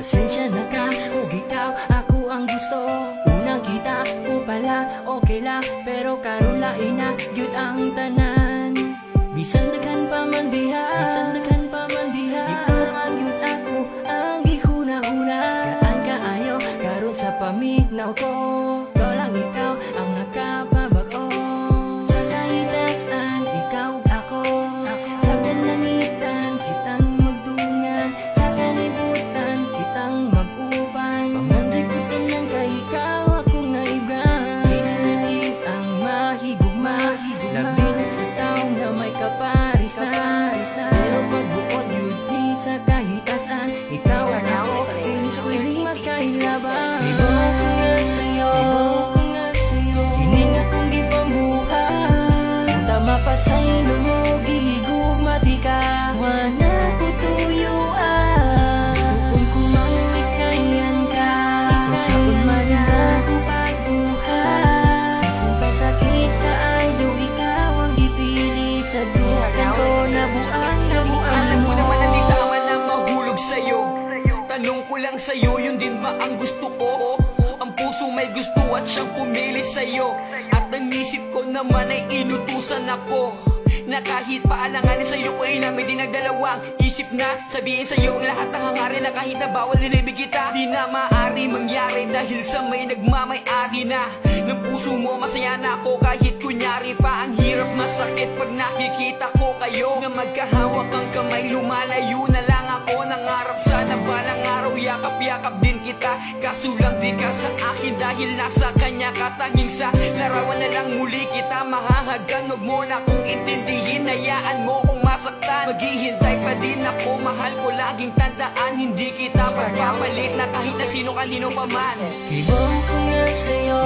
Pasensya na ka, ug ikaw, ako ang gusto. Unang kita ko pala, okay lang, pero karon lain na gyud ang tanan. Bisan daghan pa man diha, ikaw man gyud ako ang gihuna-huna. Gaan kaayo karon sa paminaw ko, ikaw lang ikaw ang nakapabago. Sa kahitasan, ikaw ug ako, sa kalangitan kitang magdungan, sa kalibutan kitang mag-uban. Pamandikutan lang kay ikaw akong naiban. Pinalit ang mahigugma, labi na sa taong na may kaparis na. Pero pagbuot yun ni sa kahitasan, ikaw ang ako, piling magkailaban. Ibaw ko nga sa'yo, hining akong gipambuhat. Tama pa sa ilong, gihigugma di ka, wala ko tuyuan. Gusto kong kumangikayan ka, ikaw sa unmana ko pagbuhat. Bisan pa sakit ka ay ikaw ang gipili sa dukan ko. Nabuang Alam mo mo. naman na di tama na mahulog sa'yo. Tanong ko lang sa'yo, yun din ba ang gusto ko? Ang puso may gusto at siyang pumili sa'yo. At ang isip ko naman ay inutusan ako na kahit paalanganin sa'yo ko ay namin din nagdalawang isip na sabihin sa'yo ang lahat ng hangarin na kahit na bawal nilibig kita. Di na maaari mangyari dahil sa may nagmamay-ari na ng puso mo. Masaya na ako kahit kunyari pa ang hirap masakit pag nakikita ko kayo na magkahawak ang kamay. Lumalayo na lang ako, nangarap sana balang araw yakap-yakap din kita. Kaso lang di ka sa akin dahil nasa kanya katanging sa larawan na lang muli kita mahahagan. Huwag mo na kung intindihin, hayaan mo kung masaktan. Maghihintay pa din ako, mahal ko laging tandaan. Hindi kita pagpapalit na kahit na sino kanino pa man. Ibaw ko nga sa'yo,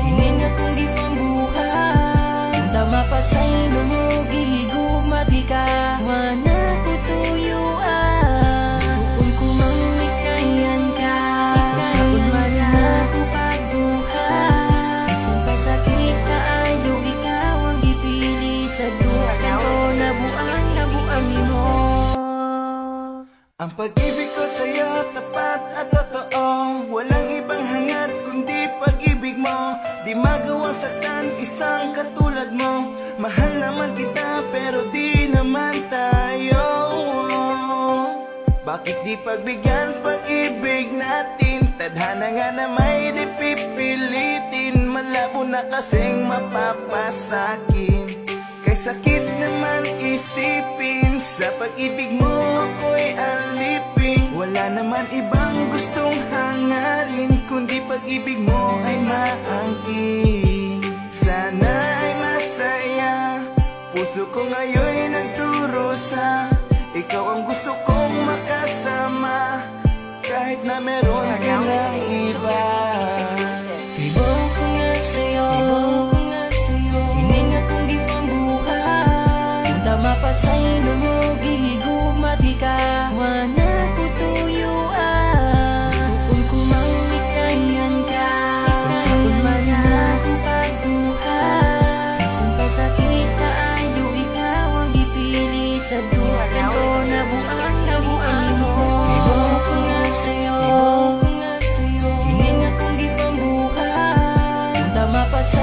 hining akong gipambuhat. Tama pa sa ilong mo, gihigugma di ka, wala ko tuyuan. Gusto kong kumangikayan ka, ikaw sa unmana ko pagbuhat. Bisan pa sakit ka ay ikaw ang gipili sa dukan ko. Nabuang mo. Ang pag-ibig ko sa'yo tapat at totoo, walang ibang hangad kundi pag-ibig mo. Di magawang saktan isang katulad mo. Mahal naman kita pero di naman tayo. Bakit di pagbigyan pag-ibig natin? Tadhana nga na may di pipilitin. Malabo na kasing mapapasakin, kay sakit naman isipin. Sa pag-ibig mo ako'y alipin. Wala naman ibang gustong hangarin kundi pag-ibig mo ay maangkin. Sana ay masaya, puso ko ngayon'y nagdurusa. Ikaw ang gusto kong makasama, kahit na meron ka ng iba. Ibaw ko nga sa'yo, hining akong gipambuhat. Tama pa sa ilong mo, gihigugma di ka, wala ko tuyuan. Gusto kong kumangikayan ka, ikaw sa unmana ko pagbuhat. Bisan pa sakit ka ay ikaw ang gipili sa dukan ko. Nabuang mo. Ibaw ko nga sa'yo, hining akong gipambuhat. Tama pa sa